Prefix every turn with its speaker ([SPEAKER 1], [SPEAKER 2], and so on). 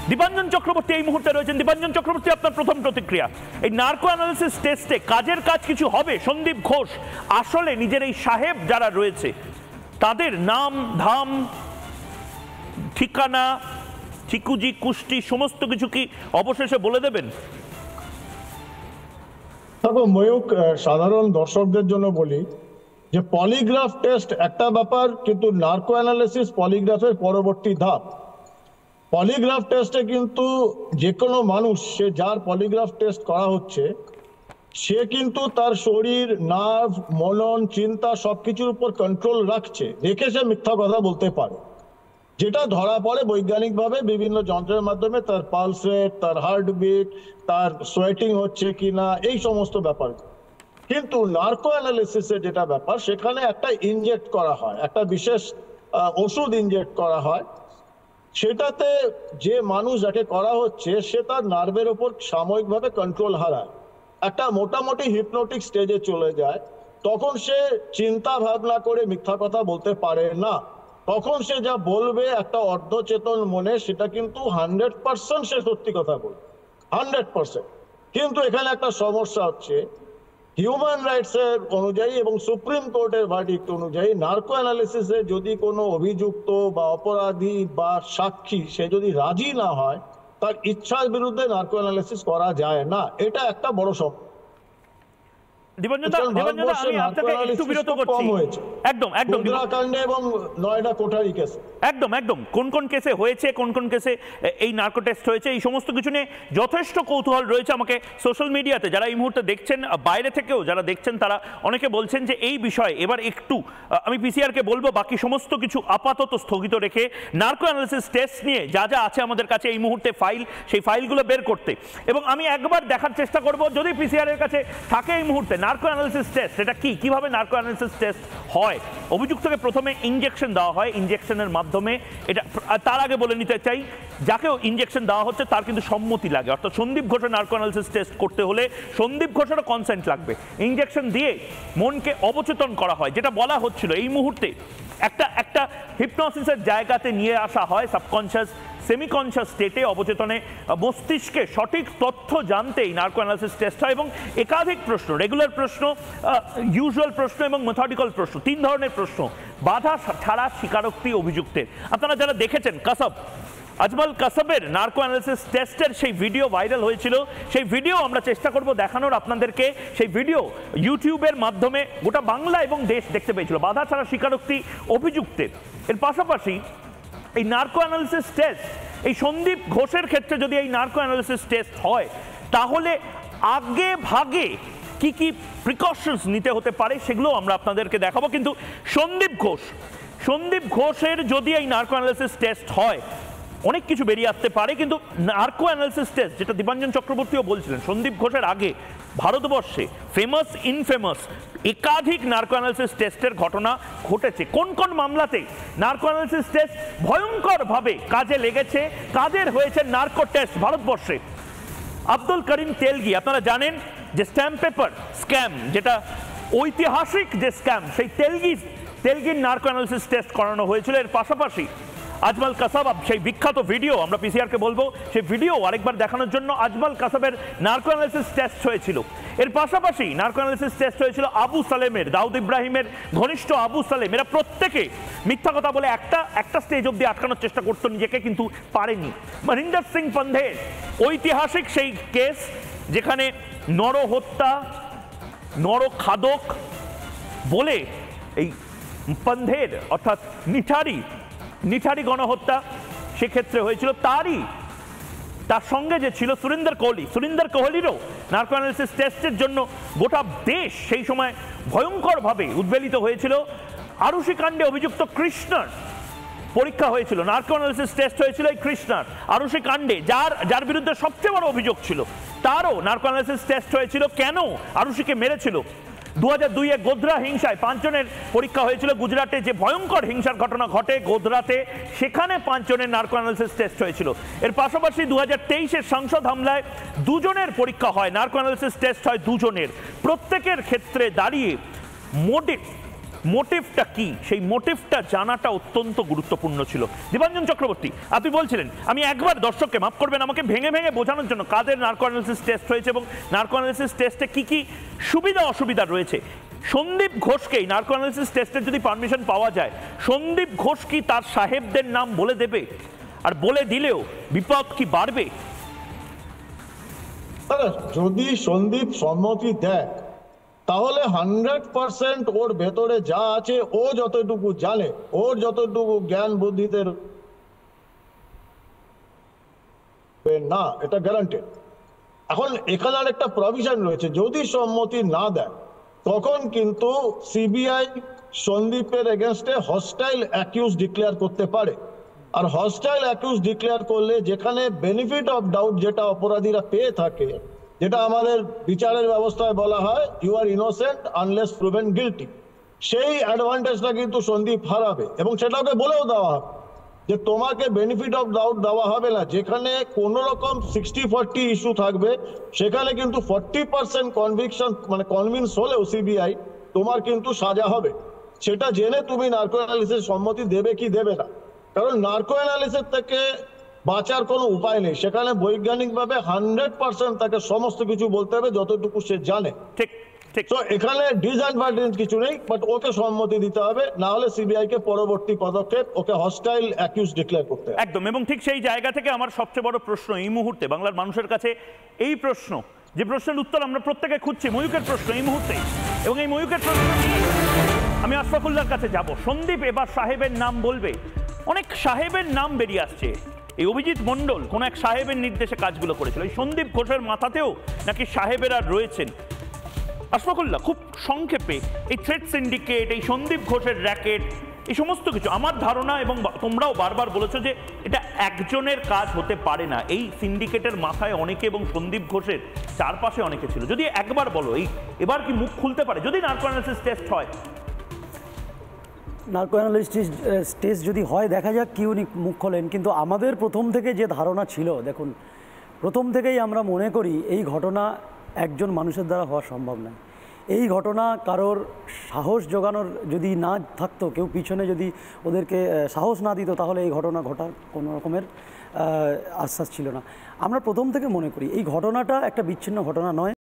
[SPEAKER 1] দীপাঞ্জন চক্রবর্তী এই মুহূর্তে রয়েছেন। দীপাঞ্জন চক্রবর্তী, আপনার প্রথম প্রতিক্রিয়া, এই নার্কো অ্যানালিসিস টেস্টে কাজের কাজ কিছু হবে? সন্দীপ ঘোষ আসলে নিজের এই সাহেব যারা রয়েছে তাদের নাম ধাম ঠিকানা চিকুজি কুষ্টি সমস্ত কিছু কি অবশেষে বলে দেবেন?
[SPEAKER 2] দেখো ময়ূক, সাধারণ দর্শকদের জন্য বলি যে পলিগ্রাফ টেস্ট একটা ব্যাপার, কিন্তু নার্কো অ্যানালিসিস পলিগ্রাফের পরবর্তী ধাপ। পলিগ্রাফ টেস্টে কিন্তু যে কোনো মানুষ, সে যার পলিগ্রাফ টেস্ট করা হচ্ছে, সে কিন্তু তার শরীর, নার্ভ, মনন, চিন্তা সবকিছুর উপর কন্ট্রোল রাখছে, রেখে সে মিথ্যা কথা বলতে পারে, যেটা ধরা পড়ে বৈজ্ঞানিকভাবে বিভিন্ন যন্ত্রের মাধ্যমে। তার পালস রেট, তার হার্টবিট, তার সোয়েটিং হচ্ছে কিনা, এই সমস্ত ব্যাপার। কিন্তু নার্কো অ্যানালিসিসের যেটা ব্যাপার, সেখানে একটা ইনজেক্ট করা হয়, একটা বিশেষ ওষুধ ইনজেক্ট করা হয়। সেটাতে যে মানুষ যাকে করা হচ্ছে সে তার নার্ভের ওপর সাময়িকভাবে কন্ট্রোল হারায়, একটা মোটামুটি হিপনোটিক স্টেজে চলে যায়। তখন সে চিন্তা ভাবনা করে মিথ্যা কথা বলতে পারে না। তখন সে যা বলবে একটা অর্ধচেতন মনে, সেটা কিন্তু 100% সে সত্যি কথা বলবে, 100%। কিন্তু এখানে একটা সমস্যা হচ্ছে, হিউম্যান রাইটস এর অনুযায়ী এবং সুপ্রিম কোর্টের ভার্ডিক্ট অনুযায়ী নার্কো অ্যানালিসিসে যদি কোনো অভিযুক্ত বা অপরাধী বা সাক্ষী সে যদি রাজি না হয়, তার ইচ্ছার বিরুদ্ধে নার্কো অ্যানালিসিস করা যায় না। এটা একটা বড় সমস্যা।
[SPEAKER 1] কোন কোন কেসে হয়েছে, কোন কোন কেসে এই নার্কো টেস্ট হয়েছে, এই সমস্ত কিছু নিয়ে যথেষ্ট কৌতূহল রয়েছে। আমাকে সোশ্যাল মিডিয়াতে যারা এই মুহূর্তে দেখছেন, বাইরে থেকেও যারা দেখছেন, তারা অনেকে বলছেন যে এই বিষয়ে এবার একটু আমি পিসিআরকে বলবো বাকি সমস্ত কিছু আপাতত স্থগিত রেখে নার্কো অ্যানালিসিস টেস্ট নিয়ে যা যা আছে আমাদের কাছে এই মুহূর্তে ফাইল, সেই ফাইলগুলো বের করতে। এবং আমি একবার দেখার চেষ্টা করব, যদি পিসিআর এর কাছে থাকে এই মুহূর্তে নার্কো অ্যানালিসিস টেস্ট, এটা কি, কিভাবে নার্কো অ্যানালিসিস টেস্ট হয়। অভিযুক্তকে প্রথমে ইনজেকশন দেওয়া হয়, ইনজেকশনের মাধ্যমে এটা। তার আগে বলে নিতে চাই, যাকেও ইনজেকশন দেওয়া হচ্ছে তার কিন্তু সম্মতি লাগে, অর্থাৎ সন্দীপ ঘোষের নার্কো অ্যানালিসিস টেস্ট করতে হলে সন্দীপ ঘোষেরও কনসেন্ট লাগবে। ইনজেকশন দিয়ে মনকে অবচেতন করা হয়, যেটা বলা হচ্ছিল এই মুহূর্তে একটা হিপনোসিসের জায়গাতে নিয়ে আসা হয়, সাবকনশিয়াস সেমিকনশিয়াস স্টেটে, অবচেতনে মস্তিষ্কে সঠিক তথ্য জানতেই নার্কো অ্যানালিসিস টেস্ট হয়। এবং একাধিক প্রশ্ন, রেগুলার প্রশ্ন, ইউজুয়াল প্রশ্ন এবং মেথডিক্যাল প্রশ্ন, 3 ধরনের প্রশ্ন বাধা ছাড়া স্বীকারোক্তি অভিযুক্তের। আপনারা যারা দেখেছেন কাসব, আজমল কাসবের নার্কো অ্যানালিসিস টেস্টের সেই ভিডিও ভাইরাল হয়েছিল, সেই ভিডিও আমরা চেষ্টা করব দেখানোর আপনাদেরকে। সেই ভিডিও ইউটিউবের মাধ্যমে গোটা বাংলা এবং দেশ দেখতে পেয়েছিল, বাধা ছাড়া স্বীকারোক্তি অভিযুক্তের। এর পাশাপাশি এই নার্কো অ্যানালিসিস টেস্ট, এই সন্দীপ ঘোষের ক্ষেত্রে যদি এই নার্কো অ্যানালিসিস টেস্ট হয়, তাহলে আগে ভাগে কি কি প্রিকশনস নিতে হতে পারে সেগুলো আমরা আপনাদেরকে দেখাবো। কিন্তু সন্দীপ ঘোষের যদি এই নার্কো অ্যানালিসিস টেস্ট হয়, অনেক কিছু বেরিয়ে আসতে পারে। কিন্তু নার্কো অ্যানালিসিস টেস্ট, যেটা দীপাঞ্জন চক্রবর্তীও বলছিলেন, সন্দীপ ঘোষের আগে ভারতবর্ষে ফেমাস ইনফেমাস একাধিক নার্কো অ্যানালিসিস টেস্টের ঘটনা ঘটেছে। কোন কোন মামলাতে নার্কো অ্যানালিসিস টেস্ট ভয়ঙ্করভাবে কাজে লেগেছে, কাদের হয়েছে নার্কো টেস্ট ভারতবর্ষে। আব্দুল করিম তেলগি, আপনারা জানেন যে স্ট্যাম্প পেপার স্ক্যাম, যেটা ঐতিহাসিক যে স্ক্যাম, সেই তেলগির নার্কো অ্যানালিসিস টেস্ট করানো হয়েছিল। এর পাশাপাশি আজমল কাসাব, সেই বিখ্যাত ভিডিও, আমরা পিসিআরকে বলবো সেই ভিডিও আরেকবার দেখানোর জন্য, আজমল কাসাবের নার্কো অ্যানালিসিস টেস্ট হয়েছিল। এর পাশাপাশি নার্কো অ্যানালিসিস টেস্ট হয়েছিল আবু সালেমের, দাউদ ইব্রাহিমের ঘনিষ্ঠ আবু সালেম। এরা প্রত্যেকে মিথ্যা কথা বলে একটা স্টেজ অবধি আটকানোর চেষ্টা করতো নিজেকে, কিন্তু পারেনি। মহিন্দর সিং পন্ধের ঐতিহাসিক সেই কেস, যেখানে নরহত্যা, নরখাদক বলে এই পন্ধের অর্থাৎ নিঠারি গণহত্যা সেক্ষেত্রে হয়েছিল। তার সঙ্গে যে ছিল সুরিন্দর কোহলিরও নার্কো অ্যানালিসিস টেস্টের জন্য গোটা দেশ সেই সময় ভয়ঙ্করভাবে উদ্বেলিত হয়েছিল। আরুষি কাণ্ডে অভিযুক্ত কৃষ্ণার পরীক্ষা হয়েছিল, নার্কো অ্যানালিসিস টেস্ট হয়েছিল এই কৃষ্ণার। আরুষি কাণ্ডে যার বিরুদ্ধে সবচেয়ে বড় অভিযোগ ছিল, তারও নার্কো অ্যানালিসিস টেস্ট হয়েছিল, কেন আরুষিকে মেরেছিল। 2002-এ গোধরা হিংসায় 5 জনের পরীক্ষা হয়েছিল। গুজরাটে যে ভয়ঙ্কর হিংসার ঘটনা ঘটে গোধরাতে, সেখানে 5 জনের নার্কো অ্যানালিসিস টেস্ট হয়েছিল। এর পাশাপাশি 2023-এর সংসদ হামলায় 2 জনের পরীক্ষা হয়, নার্কো অ্যানালিসিস টেস্ট হয় 2 জনের। প্রত্যেকের ক্ষেত্রে দাঁড়িয়ে মোটিভটা কি, সেই মোটিভটা জানাটা অত্যন্ত গুরুত্বপূর্ণ ছিল। দীপাঞ্জন চক্রবর্তী, আপনি বলছিলেন, আমি একবার দর্শককে মাফ করবেন, আমাকে ভেঙে ভেঙে বোঝানোর জন্য কাদের নার্কো অ্যানালিসিস টেস্ট হয়েছে এবং নার্কো অ্যানালিসিস টেস্টে কি কি সুবিধা অসুবিধা রয়েছে। সন্দীপ ঘোষকেই নার্কো অ্যানালিসিস টেস্টের যদি পারমিশন পাওয়া যায়, সন্দীপ ঘোষ কি তার সাহেবদের নাম বলে দেবে? আর বলে দিলেও বিপদ কি বাড়বে?
[SPEAKER 2] যদি সন্দীপ সম্মতি দেয় তাহলে 100% ওর ভেতরে যা আছে, ও যতটুকু জানে, ওর যতটুকু জ্ঞান বুদ্ধিতে না, এটা গ্যারান্টেড। এখন এখানে আর একটা প্রভিশন রয়েছে, যদি সম্মতি না দেয় তখন কিন্তু সিবিআই সন্দীপের এগেনস্টে হস্টাইল অ্যাকিউজ ডিক্লেয়ার করতে পারে। আর হস্টাইল অ্যাকিউজ ডিক্লেয়ার করলে যেখানে বেনিফিট অফ ডাউট যেটা অপরাধীরা পেয়ে থাকে, যেটা আমাদের বিচারের ব্যবস্থায় বলা হয় you are innocent unless proven guilty, সেই অ্যাডভান্টেজটা কিন্তু সন্দীপ হারাবে। এবং সেটা ওকে বলেও দেওয়া হবে যে তোমাকে বেনিফিট অফ ডাউট দেওয়া হবে না। যেখানে কোনো রকম 60-40 ইস্যু থাকবে, সেখানে কিন্তু 40% কনভিকশন মানে কনভিন্স হলেও সিবিআই তোমার কিন্তু সাজা হবে। সেটা জেনে তুমি নার্কো অ্যানালিসিস সম্মতি দেবে কি দেবে না। কারণ নার্কো অ্যানালিসিস থেকে বাঁচার কোনো উপায় নেই। সেখানে বৈজ্ঞানিকভাবে 100% তাকে সমস্ত কিছু বলতে হবে যতটুকু সে জানে।
[SPEAKER 1] ঠিক ঠিক।
[SPEAKER 2] তো এখানে ডিসঅ্যাডভান্টেজ কিছু নেই, বাট ওকে সম্মতি দিতে হবে, না হলে সিবিআই কে পরবর্তী পদক্ষেপ ওকে হস্টাইল অ্যাকিউজ ডিক্লেয়ার করতে হবে।
[SPEAKER 1] একদম। এবং ঠিক সেই জায়গা থেকে আমার সবচেয়ে বড় প্রশ্ন এই মুহূর্তে বাংলার মানুষের কাছে, এই প্রশ্ন, যে প্রশ্নের উত্তর আমরা প্রত্যেকে খুঁজছি, ময়ূকের প্রশ্ন এই মুহূর্তে। এবং এই ময়ূকের প্রশ্ন নিয়ে আমি আশফাকুল্লাহর কাছে যাব। সন্দীপ এবার সাহেবের নাম বলবে। অনেক সাহেবের নাম বেরিয়ে আসছে। এই অভিজিৎ মণ্ডল কোন এক সাহেবের নির্দেশে কাজগুলো করেছিল। এই সন্দীপ ঘোষের মাথাতেও নাকি সাহেবেরা রয়েছেন। আশফাকুল্লাহ, খুব সংক্ষেপে এই থ্রেড সিন্ডিকেট, এই সন্দীপ ঘোষের র্যাকেট, এই সমস্ত কিছু, আমার ধারণা এবং তোমরাও বারবার বলেছো যে এটা একজনের কাজ হতে পারে না। এই সিন্ডিকেটের মাথায় অনেকে এবং সন্দীপ ঘোষের চারপাশে অনেকে ছিল। যদি একবার বলো, এই এবার কি মুখ খুলতে পারে যদি নার্কো অ্যানালিসিস টেস্ট হয়?
[SPEAKER 3] নার্কো অ্যানালিসিস টেস্ট যদি হয়, দেখা যাক কি উনি মুখ খোলেন। কিন্তু আমাদের প্রথম থেকে যে ধারণা ছিল, দেখুন, প্রথম থেকেই আমরা মনে করি এই ঘটনা একজন মানুষের দ্বারা হওয়া সম্ভব নয়। এই ঘটনা কারোর সাহস জোগানোর যদি না থাকতো, কেউ পিছনে যদি ওদেরকে সাহস না দিত, তাহলে এই ঘটনা ঘটার কোনো রকমের আশ্বাস ছিল না। আমরা প্রথম থেকে মনে করি এই ঘটনাটা একটা বিচ্ছিন্ন ঘটনা নয়।